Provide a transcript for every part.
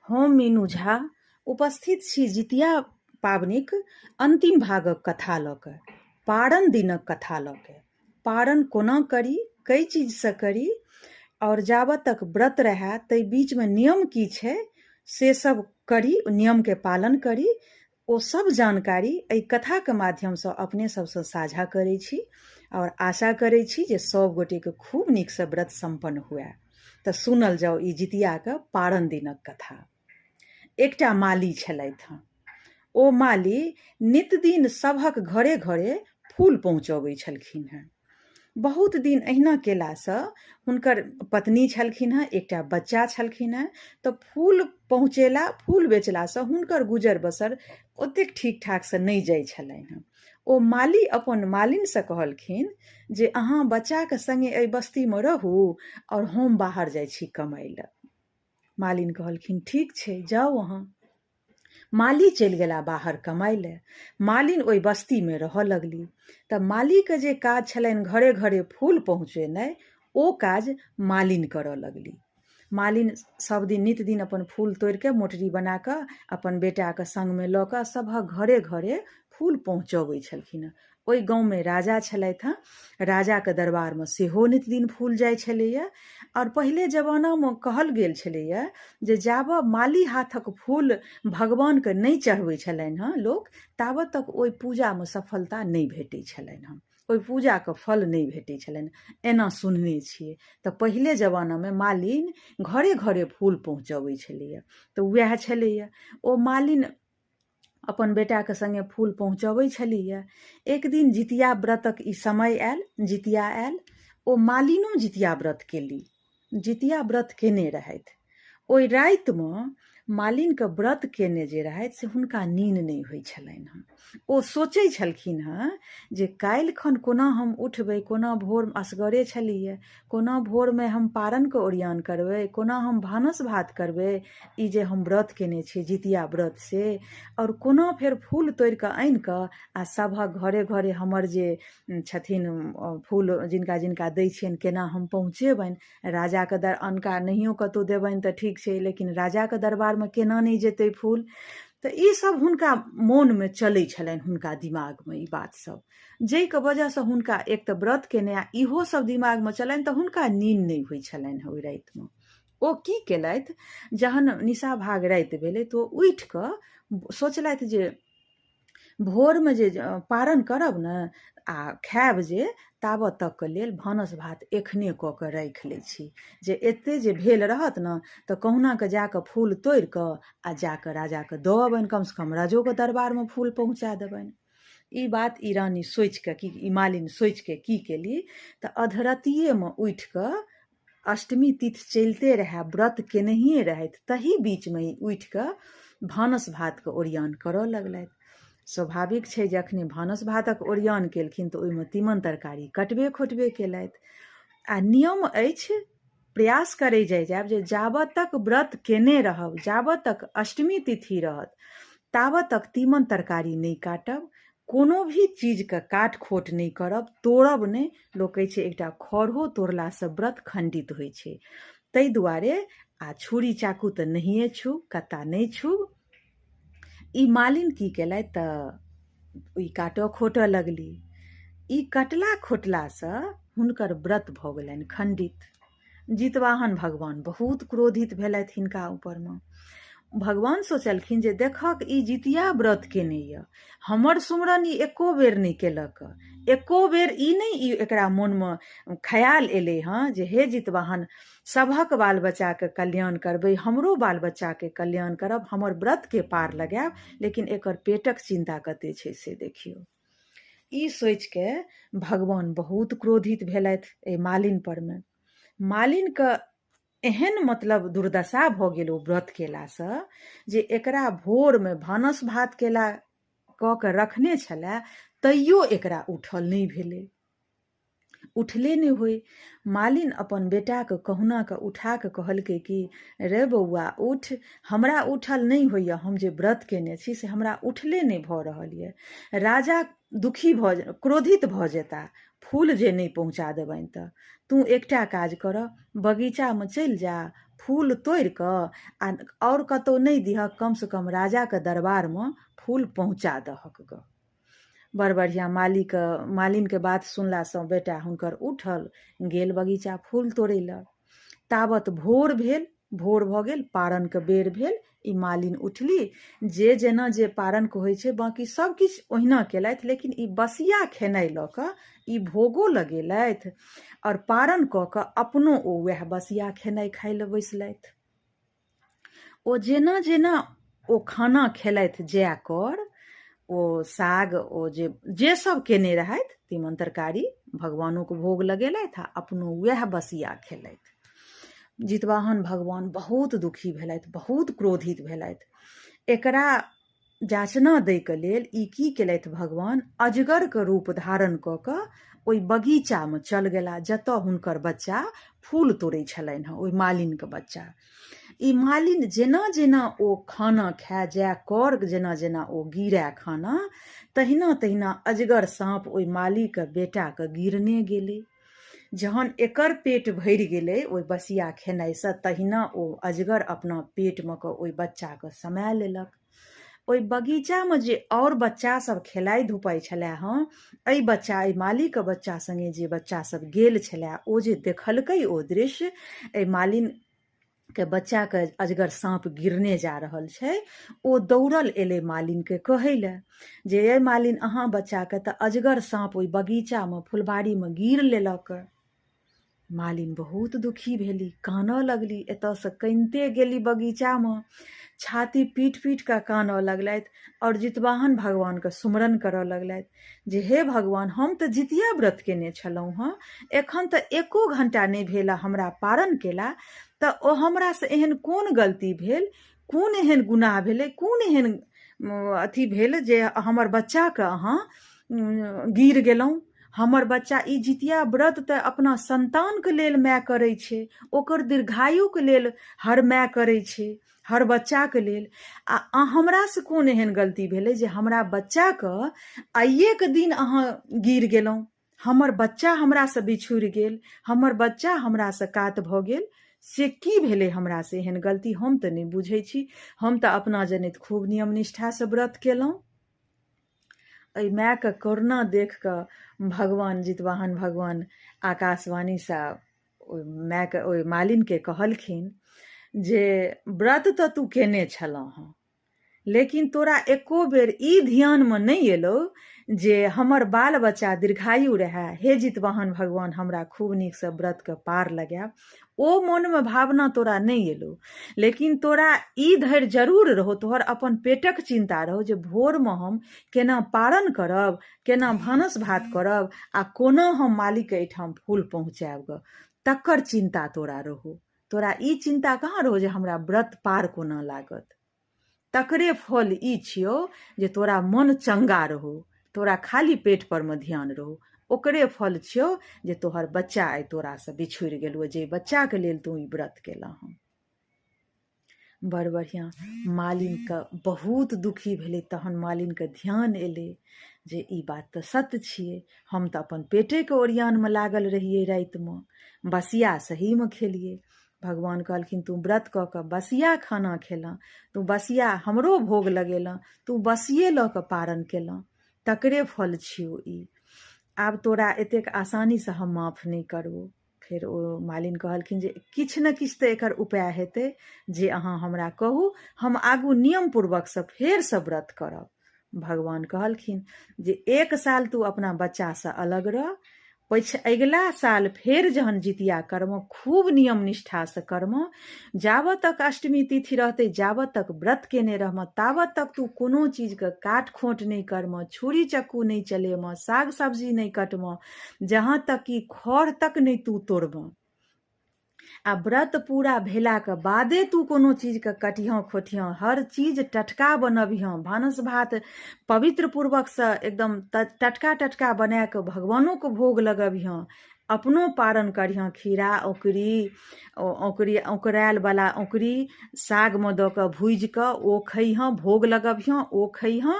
हम मीनू झा उपस्थित छी जितिया पाबनिक अंतिम भागक कथा लऽ कऽ, पारण दिनक कथा लऽ कऽ। पारण कोना करी, कई चीजसँ करी, और जाबत तक व्रत रहै ताहि बीचमे नियम की छै से सब करी, नियमके पालन करी। ओ सब जानकारी एहि कथाके माध्यमसँ अपने सबसँ साझा करै छी और आशा करै छी जे सब गोटेके खूब नीकसँ व्रत सम्पन्न हुए। तऽ सुनल जाओ ई जितियाके पारण दिनक कथा। एकटा माली छलथि हँ। ओ माली नित दिन सभक घरे घरे फूल पहुँचबै छलखिन हेँ। बहुत दिन अहिना केलासँ हुनकर पत्नी छलखिन हेँ, एकटा बच्चा छलखिन हेँ, तऽ फूल पहुँचेला, फूल बेचलासँ हुनकर गुजर बसर ओतेक ठीक ठाकसँ नहि जाइ छलनि हेँ। ओ माली अपन मालिनसँ कहलखिन जे अहाँ बच्चाके सङ्गे एहि बस्तीमे रहू और हम बाहर जाइ छी कमाइ लए। मालिन कहलखिन ठीक छै, जाउ अहाँ। माली चलि गेला बाहर कमाइ लए। मालिन ओहि बस्तीमे रहऽ लगली। तऽ मालीके जे काज छलनि घरे घरे फूल पहुँचेनाइ, ओ काज मालिन करऽ लगली। मालिन सब दिन नित दिन अपन फूल तोड़िके मोटरी बनाकऽ अपन बेटाके सङ्गमे लऽ कऽ सभक घरे घरे फूल पहुँचबै छलखिन हेँ। ओहि गाँवमे राजा छलथि हँ। राजाके दरबारमे सेहो नित दिन फूल जाइ छलैए। और पहिले जमानामे कहल गेल छलैए जे जाबऽ माली हाथक फूल भगवानके नहि चढ़बै छलनि हँ लोक, ताबत तक ओहि पूजामे सफलता नहि भेटै छलनि हँ, ओहि पूजाके फल नहि भेटै छलनि। एना सुनने छियै। तऽ पहिले जमानामे मालिन घरे घरे फूल पहुँचबै छलैए। तऽ वएह छलैए, ओ मालिन अपन बेटाके सङ्गे फूल पहुँचबै छलैए। एक दिन जितिया व्रतक ई समय आयल, जितिया आयल। ओ मालिनो जितिया व्रत केली, जितिया व्रत केने रहथि। ओहि रातिमे मालिनके व्रत केने जे रहथि से हुनका नींद नहि होइ छलनि हँ। ओ सोचै छलखिन हँ जे काल्हि खन कोना हम उठबै, कोना भोर असगरे छलिए, कोना भोरमे हम पारणके ओरियान करबै, कोना हम भानस भात करबै, ई जे हम व्रत केने छी जितिया व्रत से, और कोना फेर फूल तोड़िकऽ आनिकऽ आ सभक घरे घरे हमर जे छथिन फूल जिनका जिनका दै छियनि केना हम पहुँचेबनि। राजाके अनका नहियो कतहु देबनि तऽ ठीक छै, लेकिन राजाके दरबारमे केना नहि जेतै फूल। तऽ ई सब हुनका मोनमे चलै छलनि, हुनका दिमागमे ई बात सब, जाहिके वजहसँ हुनका एक तऽ व्रत केने आ इहो सब दिमागमे चलनि, तऽ हुनका नींद नहि होइ छलनि ओहि रातिमे। ओ की केलथि, जहन निशा भाग राति भेलै तऽ ओ उठि कऽ सोचलथि जे भोरमे जे पारण करब ने आ खायब जे, ताबत तकके लेल भानस भात एखने कऽ कऽ राखि लै छी, जे एतेक जे भेल रहत ने तऽ कहुनाके जाकऽ फूल तोड़ि कऽ आ जाकऽ राजाके दऽ अबनि, कमसँ कम राजोके दरबारमे फूल पहुँचा देबनि। ई बात ई रानी सोचिके कि ई मालिन सोचिके की केली, तऽ अधरतिएमे उठि कऽ, अष्टमी तिथि चलिते रहै, व्रत केनहिए रहथि, तही बीचमे ही उठि कऽ भानस भातके ओरियान करऽ लगलथि। स्वाभाविक छै जखने भानस भातक ओरियान केलखिन तऽ ओहिमे तीमन तरकारी कटबे खोटबे केलथि। आ नियम अछि, प्रयास करै जायब जे जाबत तक व्रत केने रहब, जाबत तक अष्टमी तिथि रहत, ताबत तक तीमन तरकारी नहि काटब, कोनो भी चीजके काट खोट नहि करब, तोड़ब नहि। लोक कहै छै एकटा खऽरहो तोड़लासँ व्रत खण्डित होइ छै। ताहि दुआरे आ छुरी चाकू तऽ नहिए छू, कत्ता नहि छू। ई मालिन की केलथि तऽ ई काटऽ खोटऽ लगली। ई कटला खोटलासँ हुनकर व्रत भऽ गेलनि खण्डित। जितवाहन भगवान बहुत क्रोधित भेलथि हिनका ऊपरमे। भगवान सोचलखिन जे देखक ई जितिया व्रत केने यऽ, हमर सुमरन ई एको बेर नहि केलक, एको बेर ई नहि ई एकरा मोनमे ख्याल एलै हँ जे हे जितवाहन, सभक बाल बच्चाके कल्याण करबै, हमरो बाल बच्चाके कल्याण करब, हमर व्रतके पार लगायब, लेकिन एकर पेटक चिन्ता कते छै से देखियौ। ई सोचिके भगवान बहुत क्रोधित भेलथि एहि मालिन परमे। मालिनके एहन मतलब दुर्दशा भऽ गेल ओ व्रत केलासँ जे एकरा भोरमे भानस भात केला कऽ के रखने छलै, तैयो एकरा उठल नहि भेलै, उठले नहि होइ। मालिन अपन बेटाके कहुनाके उठाके कहलकै कि रे बौआ उठ, हमरा उठल नहि होइए, हम जे व्रत केने छी से हमरा उठले नहि भऽ रहल यऽ। राजा दुखी क्रोधित भऽ जेता फूल जे नहि पहुँचा देबनि तऽ। तू एकटा काज करऽ, बगीचामे चलि जा, फूल तोड़ि कऽ आओर कतहु नहि दिहक, कमसँ कम राजाके दरबारमे फूल पहुँचा दहक ग। बड़ बढ़िआँ मालिनके बात सुनलासँ बेटा हुनकर उठल, गेल बगीचा फूल तोड़ै लए। ताबत भोर भेल, भोर भऽ गेल, पारणके बेर भेल। ई मालिन उठली, जे जेना जे पारणके होइ छै बाँकी सब किछु ओहिना केलथि, लेकिन ई बसिया खेनाइ लऽ कऽ ई भोगो लगेलथि आओर पारण कऽ कऽ अपनो ओ वएह बसिया खेनाइ खाइ लए बैसलथि। ओ जेना जेना ओ खाना खेलथि जै कर, ओ साग ओ जे सब केने रहथि तीमन तरकारी भगवानोके भोग लगेलथि आ अपनो वएह बसिया खेलथि। जितवाहन भगवान बहुत दुखी भेलथि, बहुत क्रोधित भेलथि। एकरा जाचना दैके लेल ई की केलथि भगवान, अजगरके रूप धारण कऽ कऽ ओहि बगीचामे चल गेला जतऽ हुनकर बच्चा फूल तोड़ै छलनि हँ, ओहि मालिनके बच्चा। ई मालिन जेना जेना ओ खाना खाए जाए कर, जेना जेना ओ गिरै खाना, तहिना तहिना अजगर साँप ओहि मालीके बेटाके गिरने गेलै। जहन एकर पेट भरि गेलै ओहि बसिया खेनाइसँ, तहिना ओ अजगर अपना पेटमे कऽ ओहि बच्चाके समा लेलक। ओहि बगीचामे जे आओर बच्चा सब खेलाइ धुपाइ छलै हँ, एहि मालीके बच्चा सङ्गे जे बच्चा सब गेल छलै, ओ जे देखलकै ओ दृश्य, एहि मालिनके बच्चाके अजगर साँप गिरने जा रहल छै, ओ दौड़ल एलै मालिनके कहै लए जे ए मालिन, अहाँ बच्चाके तऽ अजगर साँप ओहि बगीचामे फुलबाड़ीमे गिर लेलक। मालिन बहुत दुखी भेली, कानऽ लगली, एतऽसँ कनिते गेली बगीचामे, छाती पीट पीट कऽ कानऽ लगलथि आओर जितवाहन भगवानके सुमरन करऽ लगलथि जे हे भगवान, हम तऽ जितिया व्रत केने छलहुँ हँ, एखन तऽ 1 घण्टा नहि भेल हमरा पारण केला, तऽ ओ हमरासँ एहन कोन गलती भेल, कोन एहन गुनाह भेलै, कोन एहन अथी भेल जे हमर बच्चाके अहाँ गिर गेलहुँ। हमर बच्चा, ई जितिया व्रत तऽ अपना संतानके लेल माय करै छै, ओकर दीर्घायुके लेल हर माय करै छै, हर बच्चाके लेल। आ हमरासँ कोन एहन गलती भेलै जे हमरा बच्चाके आइएके दिन अहाँ गिर गेलहुँ, हमर बच्चा हमरासँ बिछुड़ि गेल, हमर बच्चा हमरासँ कात भऽ गेल, से की भेलै हमरासँ एहन गलती, हम तऽ नहि बुझै छी, हम तऽ अपना जनैत खूब नियम निष्ठासँ व्रत केलहुँ। एहि मायके करुणा देख कऽ भगवान जितवाहन भगवान आकाशवाणीसँ ओहि मालिनके कहलखिन जे व्रत तऽ तू केने छलऽ हँ, लेकिन तोरा एको बेर ई ध्यानमे नहि एलौ जे हमर बाल बच्चा दीर्घायु रहै। हे जितवाहन भगवान, हमरा खूब नीकसँ व्रतके पार लगाएब, ओ मोनमे भावना तोरा नहि एलौ, लेकिन तोरा ई धैर्य जरूर रहौ, तोहर अपन पेटक चिन्ता रहौ जे भोरमे हम केना पारण करब, केना भानस भात करब आ कोना हम मालिकके एहिठाम फूल पहुँचाएब ग, तकर चिन्ता तोरा रहौ। तोरा ई चिन्ता कहाँ रहौ जे हमरा व्रत पार कोना लागत। तकरे फल ई छियौ जे तोरा मन चंगा रहौ, तोरा खाली पेट पर में ध्यान रहौ, ओकरे फल छियौ जे तोहर बच्चा आइ तोरासँ बिछुड़ि गेलौ, जे बच्चाके लेल तू ई व्रत केलऽ हँ। बड़ बढ़िआँ। मालिनके बहुत दुखी भेलै, तहन मालिनके ध्यान एलै जे ई बात तऽ सत्य छियै, हम तऽ अपन पेटेके ओरियानमे लागल रहियै, रातिमे बसिया सहीमे खेलियै। भगवान कहलखिन तू व्रत कऽ कऽ बसिया खाना खेलऽ, तू बसिया हमरो भोग लगेलऽ, तू बसिये लऽ कऽ पारण केलऽ, तकरे फल छियौ ई। आब तोरा एतेक आसानीसँ हम माफ नहि करबौ। फेर ओ मालिन कहलखिन जे किछु ने किछु तऽ एकर उपाय हेतै, जे अहाँ हमरा कहू, हम आगू नियमपूर्वकसँ फेरसँ व्रत करब। भगवान कहलखिन जे 1 साल तू अपना बच्चासँ अलग रह, अगिला साल फेर जहन जितिया करम, खूब नियम निष्ठासँ करम, जाबत तक अष्टमी तिथि रहतै, जाबत तक व्रत केने रहम, ताबत तक तू कोनो चीजके काट खोट नहि करम, छुरी चक्कू नहीं चलेम, साग सब्जी नहीं कटम, जहाँ तक कि खर तक नहीं तू तोड़ब। आ व्रत पूरा भेलाके बादे तू कोनो चीजके कटिहाँ खोटिहाँ, हर चीज टटका बनबिहाँ, भानस भात पवित्र पूर्वकसँ एकदम टटका टटका बनाकऽ भगवानोके भोग लगबिहाँ, अपनो पारण करिहाँ, खीरा औंकरायलवला औंकरी सागमे दऽ कऽ भूजि कऽ ओ खइहाँ, भोग लगबिहाँ, ओ खइहाँ,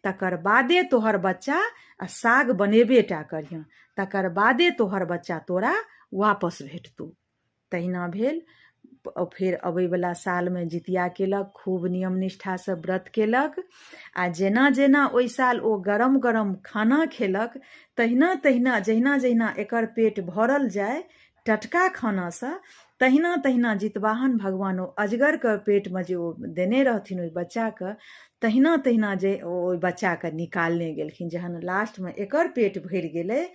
तकर बादे तोहर बच्चा, आ साग बनेबे टा करिहाँ, तकर बादे तोहर बच्चा तोरा वापस भेटतौ। तहिना भेल। फेर अबैवला सालमे जितिया केलक, खूब नियम निष्ठासँ व्रत केलक। आ जेना जेना ओहि साल ओ गरम गरम खाना खेलक, तहिना तहिना जहिना जहिना एकर पेट भरल जाय टटका खानासँ, तहिना तहिना जितवाहन भगवान ओ अजगरके पेटमे जे ओ देने रहथिन ओहि बच्चाके, तहिना तहिना जे ओहि बच्चाके निकालने गेलखिन। जहन लास्टमे एकर पेट भरि गेलै,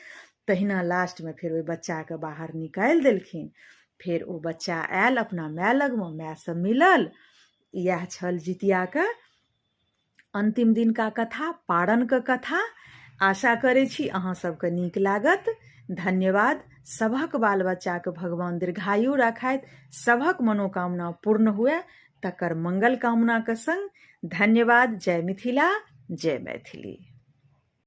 तहिना लास्टमे फेर ओहि बच्चाके बाहर निकालि देलखिन। फेर ओ बच्चा आयल अपना माय लगमे, मायसँ मिलल। इएह छल जितियाके अन्तिम दिनका कथा, पारणके कथा। आशा करै छी अहाँ सबके नीक लागत। धन्यवाद। सभक बाल बच्चाके भगवान दीर्घायु रखैत, सभक मनोकामना पूर्ण हुए, तकर मंगल कामनाके संग धन्यवाद। जय मिथिला, जय मैथिली।